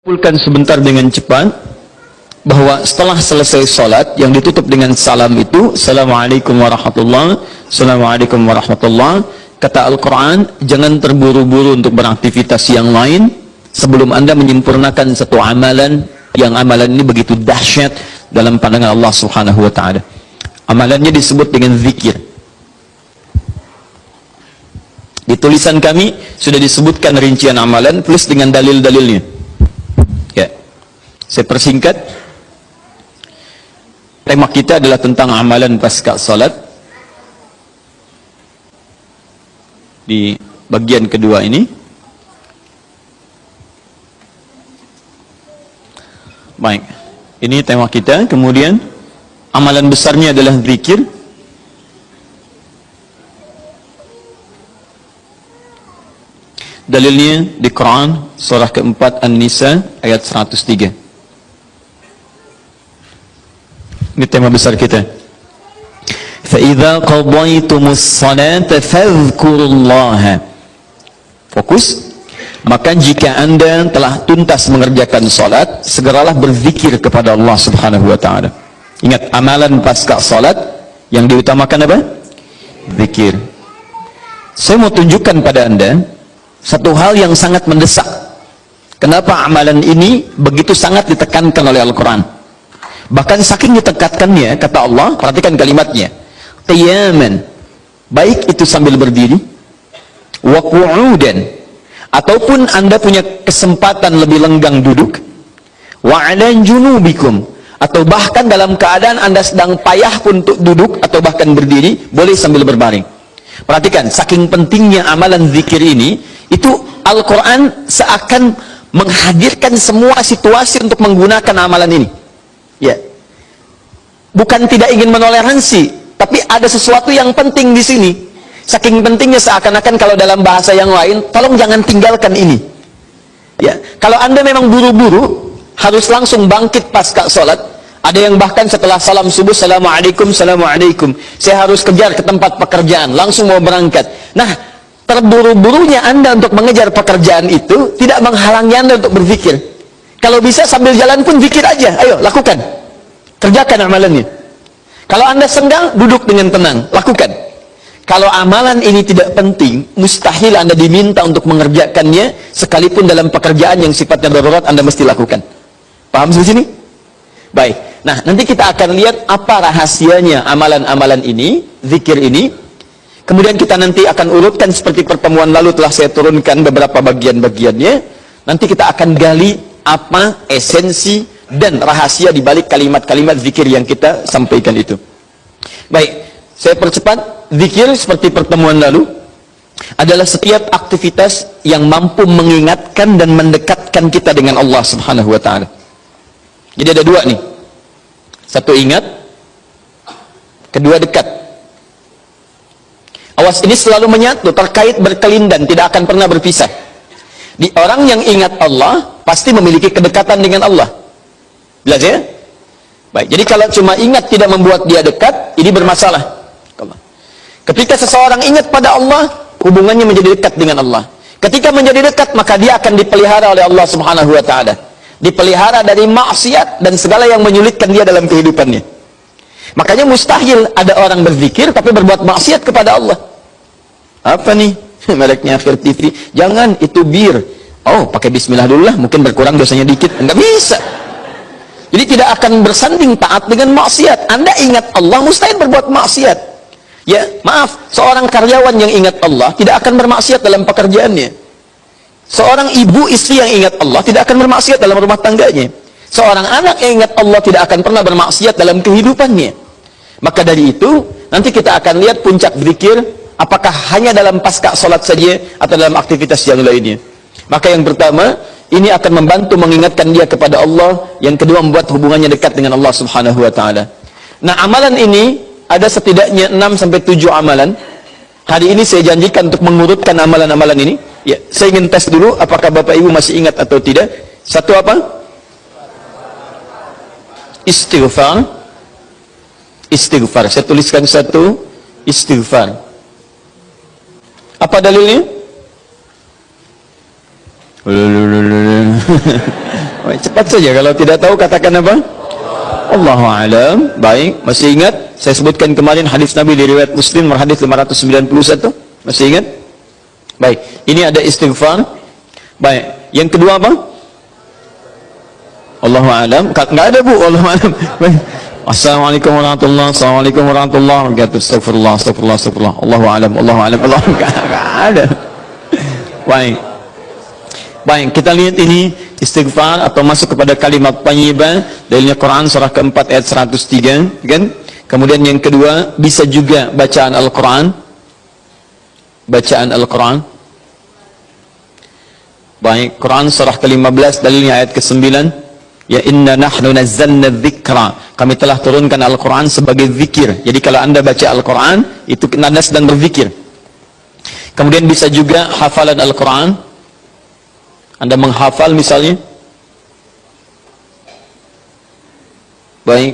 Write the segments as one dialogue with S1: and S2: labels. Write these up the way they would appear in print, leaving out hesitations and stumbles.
S1: Kumpulkan sebentar dengan cepat bahwa setelah selesai sholat yang ditutup dengan salam itu Assalamualaikum warahmatullahi Assalamualaikum warahmatullahi. Kata Al-Quran, jangan terburu-buru untuk beraktivitas yang lain sebelum anda menyempurnakan satu amalan yang amalan ini begitu dahsyat dalam pandangan Allah subhanahu wa ta'ala. Amalannya disebut dengan zikir. Di tulisan kami sudah disebutkan rincian amalan plus dengan dalil-dalilnya. Ya, saya persingkat. Tema kita adalah tentang amalan pasca salat. Di bagian kedua ini, baik, ini tema kita. Kemudian amalan besarnya adalah zikir. Dalilnya di Quran surah keempat An-Nisa ayat 103. Ini tema besar kita. فَإِذَا قَضَيْتُمُ الصَّلَاةَ فَاذْكُرُوا اللَّهَ. Fokus. Maka jika anda telah tuntas mengerjakan salat, segeralah berzikir kepada Allah subhanahu wa ta'ala. Ingat, amalan pasca salat yang diutamakan apa? Zikir. Saya mau tunjukkan pada anda satu hal yang sangat mendesak. Kenapa amalan ini begitu sangat ditekankan oleh Al-Quran? Bahkan saking ditekankannya, kata Allah, perhatikan kalimatnya, qiyaman, baik itu sambil berdiri, wa qu'udan, ataupun anda punya kesempatan lebih lenggang duduk, wa 'ala junubikum, atau bahkan dalam keadaan anda sedang payah pun untuk duduk atau bahkan berdiri, boleh sambil berbaring. Perhatikan, saking pentingnya amalan zikir ini, itu Al-Quran seakan menghadirkan semua situasi untuk menggunakan amalan ini. Ya, bukan tidak ingin menoleransi, tapi ada sesuatu yang penting di sini. Saking pentingnya seakan-akan kalau dalam bahasa yang lain, tolong jangan tinggalkan ini. Ya, kalau anda memang buru-buru harus langsung bangkit pasca sholat. Ada yang bahkan setelah salam subuh, Assalamualaikum, Assalamualaikum, saya harus kejar ke tempat pekerjaan, langsung mau berangkat. Nah, terburu-burunya anda untuk mengejar pekerjaan itu tidak menghalangi anda untuk berzikir. Kalau bisa sambil jalan pun zikir aja, ayo lakukan, kerjakan amalannya. Kalau anda senggang, duduk dengan tenang, lakukan. Kalau amalan ini tidak penting, mustahil anda diminta untuk mengerjakannya, sekalipun dalam pekerjaan yang sifatnya darurat anda mesti lakukan. Paham di sini? Baik, nah nanti kita akan lihat apa rahasianya amalan-amalan ini, zikir ini. Kemudian kita nanti akan urutkan seperti pertemuan lalu telah saya turunkan beberapa bagian-bagiannya. Nanti kita akan gali apa esensi dan rahasia di balik kalimat-kalimat zikir yang kita sampaikan itu. Baik, saya percepat. Zikir seperti pertemuan lalu adalah setiap aktivitas yang mampu mengingatkan dan mendekatkan kita dengan Allah subhanahu wa ta'ala. Jadi ada dua nih. Satu ingat, kedua dekat. Awas, ini selalu menyatu, terkait berkelindan, tidak akan pernah berpisah. Di orang yang ingat Allah pasti memiliki kedekatan dengan Allah. Jelas ya? Baik, jadi kalau cuma ingat tidak membuat dia dekat, ini bermasalah. Ketika seseorang ingat pada Allah, hubungannya menjadi dekat dengan Allah. Ketika menjadi dekat, maka dia akan dipelihara oleh Allah subhanahu wa ta'ala. Dipelihara dari maksiat dan segala yang menyulitkan dia dalam kehidupannya. Makanya mustahil ada orang berzikir tapi berbuat maksiat kepada Allah. Apa nih? Mereknya Akhir TV. Jangan, itu bir. Oh, pakai bismillah dulu lah, mungkin berkurang dosanya dikit. Enggak bisa. Jadi tidak akan bersanding taat dengan maksiat. Anda ingat Allah, mustahil berbuat maksiat. Ya, maaf, seorang karyawan yang ingat Allah tidak akan bermaksiat dalam pekerjaannya. Seorang ibu istri yang ingat Allah tidak akan bermaksiat dalam rumah tangganya. Seorang anak yang ingat Allah tidak akan pernah bermaksiat dalam kehidupannya. Maka dari itu, nanti kita akan lihat puncak zikir, apakah hanya dalam pasca sholat saja atau dalam aktivitas yang lainnya. Maka yang pertama, ini akan membantu mengingatkan dia kepada Allah. Yang kedua, membuat hubungannya dekat dengan Allah subhanahu wa ta'ala. Nah, amalan ini ada setidaknya 6-7 amalan. Hari ini saya janjikan untuk mengurutkan amalan-amalan ini. Ya, saya ingin tes dulu apakah Bapak Ibu masih ingat atau tidak. Satu apa? Istighfar. Istighfar. Saya tuliskan satu, istighfar. Apa dalilnya? Cepat saja, kalau tidak tahu katakan apa? Allahu a'lam. Baik, masih ingat? Saya sebutkan kemarin hadis Nabi di riwayat Muslim hadis 591. Masih ingat? Baik, ini ada istighfar. Baik, yang kedua apa? Allahu a'lam. Enggak ada, Bu. Allahu a'lam. Baik. Assalamualaikum warahmatullahi wabarakatuh. Assalamualaikum warahmatullahi wabarakatuh. Astagfirullah, astagfirullah, astagfirullah. Allahu a'lam, Allahu a'lam. Allah enggak ada. Baik. Baik, kita lihat ini istighfar atau masuk kepada kalimat thayyibah. Dalilnya Quran surah keempat ayat 103, kan? Kemudian yang kedua, bisa juga bacaan Al-Quran. Bacaan Al-Quran. Baik, Quran surah ke-15 dalilnya ayat ke-9. Ya inna nahnu nazzalna dzikra. Kami telah turunkan Al-Quran sebagai zikir. Jadi kalau Anda baca Al-Quran, itu Anda sedang berzikir. Kemudian bisa juga hafalan Al-Quran. Anda menghafal misalnya. Baik.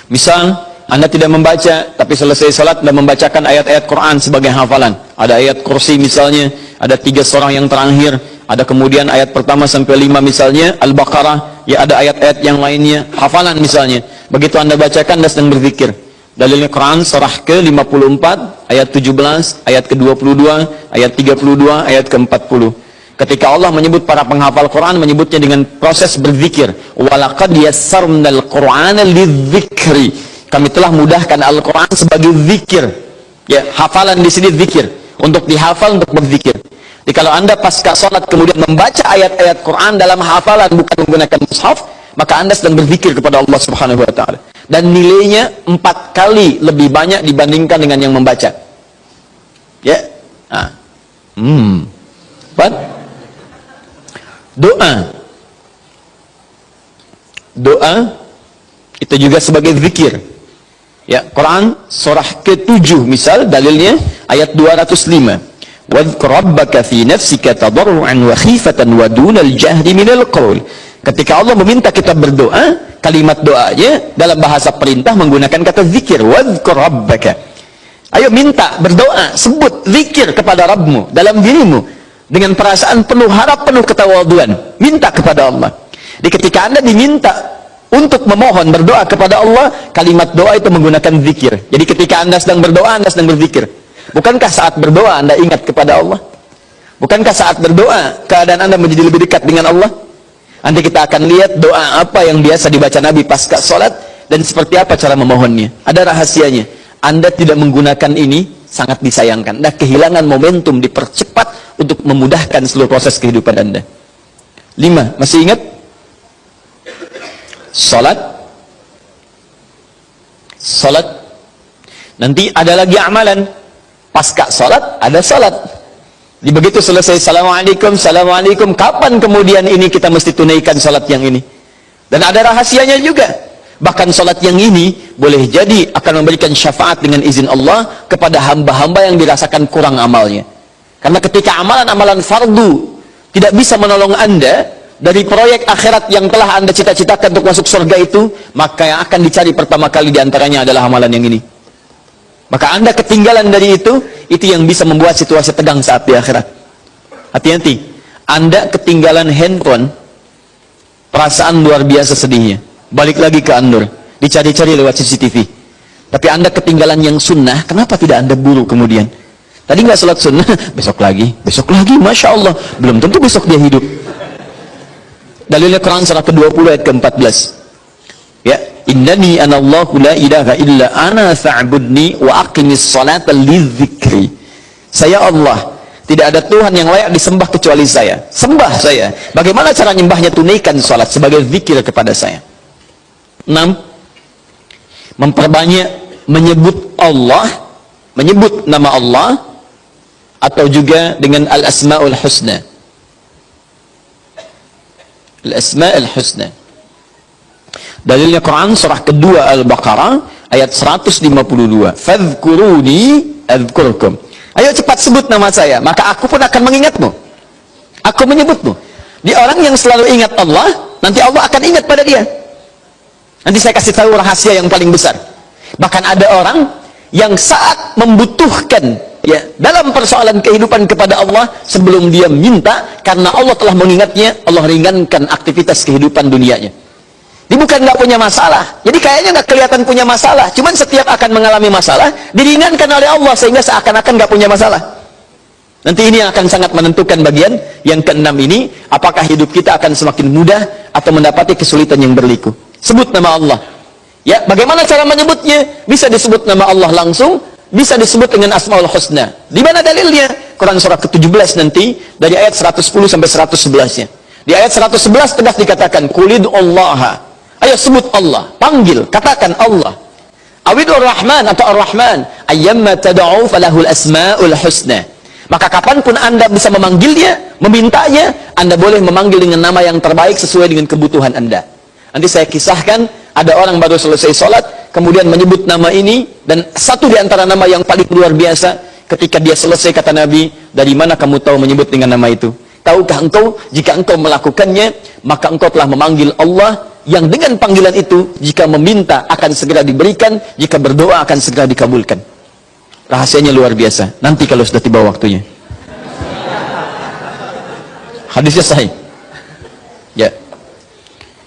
S1: Misal Anda tidak membaca, tapi selesai salat Anda membacakan ayat-ayat Quran sebagai hafalan. Ada ayat kursi misalnya, ada 3 surah yang terakhir, ada kemudian ayat pertama sampai 5 misalnya, Al-Baqarah, ya ada ayat-ayat yang lainnya, hafalan misalnya. Begitu Anda bacakan, Anda sedang berzikir. Dalilnya Quran surah ke-54, ayat 17, ayat ke-22, ayat 32, ayat ke-40. Ketika Allah menyebut para penghafal Quran, menyebutnya dengan proses berzikir. Walaqad yassarnal Qur'ana lidzikri. Kami telah mudahkan Al-Quran sebagai zikir. Ya, hafalan di sini zikir. Untuk dihafal, untuk berzikir. Jadi kalau Anda pasca sholat kemudian membaca ayat-ayat Quran dalam hafalan bukan menggunakan mushaf, maka Anda sedang berzikir kepada Allah Subhanahu wa taala. Dan nilainya 4 kali lebih banyak dibandingkan dengan yang membaca. Ya. Nah. Doa itu juga sebagai zikir. Ya, Quran surah ke-7 misal dalilnya ayat 205. Wadhkur rabbaka fi nafsika tadarruan wa khifatan wa dunal jahri minal qaul. Ketika Allah meminta kita berdoa, kalimat doanya dalam bahasa perintah menggunakan kata zikir. Wadhkur rabbaka. Ayo minta, berdoa, sebut zikir kepada Rabbmu dalam dirimu. Dengan perasaan penuh harap, penuh ketawaduan, minta kepada Allah. Di ketika Anda diminta untuk memohon, berdoa kepada Allah, kalimat doa itu menggunakan zikir. Jadi ketika Anda sedang berdoa, Anda sedang berzikir. Bukankah saat berdoa Anda ingat kepada Allah? Bukankah saat berdoa keadaan Anda menjadi lebih dekat dengan Allah? Nanti kita akan lihat doa apa yang biasa dibaca Nabi pasca sholat dan seperti apa cara memohonnya. Ada rahasianya. Anda tidak menggunakan ini, sangat disayangkan. Anda kehilangan momentum, dipercepat untuk memudahkan seluruh proses kehidupan Anda. 5, masih ingat? Salat. Salat. Nanti ada lagi amalan. Pasca salat, ada salat. Di begitu selesai, Assalamualaikum, Assalamualaikum. Kapan kemudian ini kita mesti tunaikan salat yang ini? Dan ada rahasianya juga. Bahkan salat yang ini boleh jadi akan memberikan syafaat dengan izin Allah kepada hamba-hamba yang dirasakan kurang amalnya. Karena ketika amalan-amalan fardu tidak bisa menolong Anda dari proyek akhirat yang telah Anda cita-citakan untuk masuk surga itu, maka yang akan dicari pertama kali diantaranya adalah amalan yang ini. Maka Anda ketinggalan dari itu yang bisa membuat situasi tegang saat di akhirat. Hati-hati, Anda ketinggalan handphone, perasaan luar biasa sedihnya. Balik lagi ke Andur, dicari-cari lewat CCTV. Tapi Anda ketinggalan yang sunnah, kenapa tidak Anda buru kemudian? Tadi nggak sholat sunnah, besok lagi, Masya Allah. Belum tentu besok dia hidup. Dalilnya Quran surah ke-20 ayat ke-14. Ya, innani anallahu la ilaha illa ana fa'budni wa aqimis salata lidzikri. Saya Allah, tidak ada Tuhan yang layak disembah kecuali saya. Sembah saya. Bagaimana cara nyembahnya? Tunaikan salat sebagai zikir kepada saya. 6. Memperbanyak menyebut Allah, menyebut nama Allah, atau juga dengan al-asma'ul husna. Al-asma'ul husna. Dalilnya Quran surah kedua Al-Baqarah ayat 152. Fadhkuruni adzkurkum. Ayo cepat sebut nama saya, maka aku pun akan mengingatmu. Aku menyebutmu. Di orang yang selalu ingat Allah, nanti Allah akan ingat pada dia. Nanti saya kasih tahu rahasia yang paling besar. Bahkan ada orang yang saat membutuhkan ya dalam persoalan kehidupan kepada Allah sebelum dia minta, karena Allah telah mengingatnya, Allah ringankan aktivitas kehidupan dunianya. Dia bukan nggak punya masalah, jadi kayaknya nggak kelihatan punya masalah, cuman setiap akan mengalami masalah diringankan oleh Allah sehingga seakan-akan nggak punya masalah. Nanti ini yang akan sangat menentukan bagian yang keenam ini, apakah hidup kita akan semakin mudah atau mendapati kesulitan yang berliku. Sebut nama Allah. Ya, bagaimana cara menyebutnya? Bisa disebut nama Allah langsung, bisa disebut dengan Asmaul Husna. Di mana dalilnya? Quran surah ke-17 nanti dari ayat 110 sampai 111-nya. Di ayat 111 tegas dikatakan, "Qulidullaha." Ayo sebut Allah, panggil, katakan Allah. Awidur Rahman atau Ar-Rahman, ayyamma tad'u falahul asmaul husna. Maka kapanpun Anda bisa memanggilnya, memintanya, Anda boleh memanggil dengan nama yang terbaik sesuai dengan kebutuhan Anda. Nanti saya kisahkan, ada orang baru selesai sholat, kemudian menyebut nama ini, dan satu di antara nama yang paling luar biasa, ketika dia selesai kata Nabi, dari mana kamu tahu menyebut dengan nama itu? Tahukah engkau, jika engkau melakukannya, maka engkau telah memanggil Allah, yang dengan panggilan itu, jika meminta akan segera diberikan, jika berdoa akan segera dikabulkan. Rahasianya luar biasa. Nanti kalau sudah tiba waktunya. Hadisnya sahih. Ya.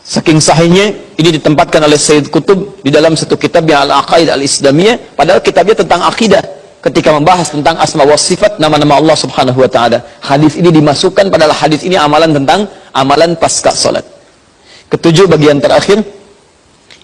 S1: Saking sahihnya, ini ditempatkan oleh Sayyid Qutb di dalam satu kitabnya Al-Aqaid Al-Islamiyah, padahal kitabnya tentang akidah. Ketika membahas tentang asma wa sifat, nama-nama Allah Subhanahu wa taala. Hadis ini dimasukkan, padahal hadis ini amalan tentang amalan pasca salat. Ketujuh, bagian terakhir,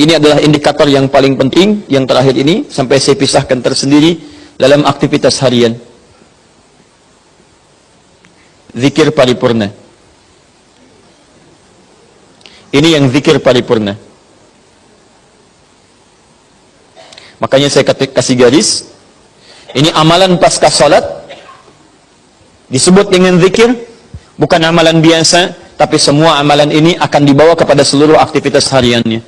S1: ini adalah indikator yang paling penting, yang terakhir ini, sampai saya pisahkan tersendiri dalam aktivitas harian. Zikir paripurna. Ini yang zikir paripurna. Makanya saya kasih garis, ini amalan pasca salat, disebut dengan zikir, bukan amalan biasa, tapi semua amalan ini akan dibawa kepada seluruh aktivitas hariannya.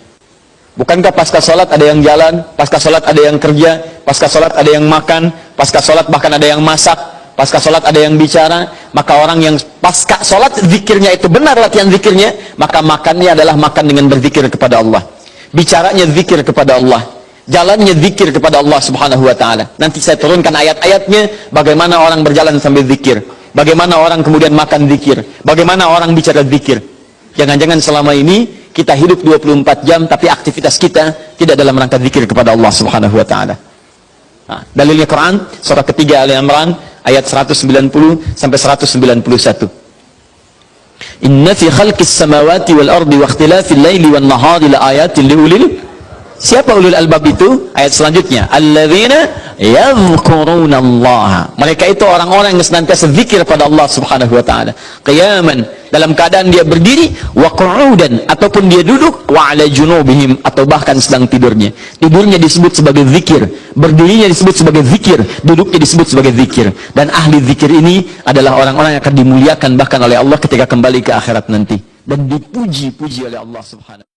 S1: Bukankah pasca sholat ada yang jalan, pasca sholat ada yang kerja, pasca sholat ada yang makan, pasca sholat bahkan ada yang masak, pasca sholat ada yang bicara? Maka orang yang pasca sholat zikirnya itu benar latihan zikirnya, maka makannya adalah makan dengan berzikir kepada Allah, bicaranya zikir kepada Allah, jalannya zikir kepada Allah Subhanahu wa ta'ala. Nanti saya turunkan ayat-ayatnya, bagaimana orang berjalan sambil zikir, bagaimana orang kemudian makan zikir, bagaimana orang bicara zikir. Jangan-jangan selama ini kita hidup 24 jam tapi aktivitas kita tidak dalam rangka zikir kepada Allah Subhanahu wa taala. Nah, dalilnya Quran surah ketiga Ali Imran ayat 190 sampai 191. Inna fi khalqis samawati wal ardi wa ikhtilafil laili wan nahari la ayatin liulil. Siapa ulul albab itu? Ayat selanjutnya, alladzina yadhkuruna Allah. Mereka itu orang-orang yang senantiasa zikir pada Allah Subhanahu wa taala. Qiyaman, dalam keadaan dia berdiri, wa qu'udan, ataupun dia duduk, wa ala junubihim, atau bahkan sedang tidurnya. Tidurnya disebut sebagai zikir, berdirinya disebut sebagai zikir, duduknya disebut sebagai zikir. Dan ahli zikir ini adalah orang-orang yang akan dimuliakan bahkan oleh Allah ketika kembali ke akhirat nanti, dan dipuji-puji oleh Allah Subhanahu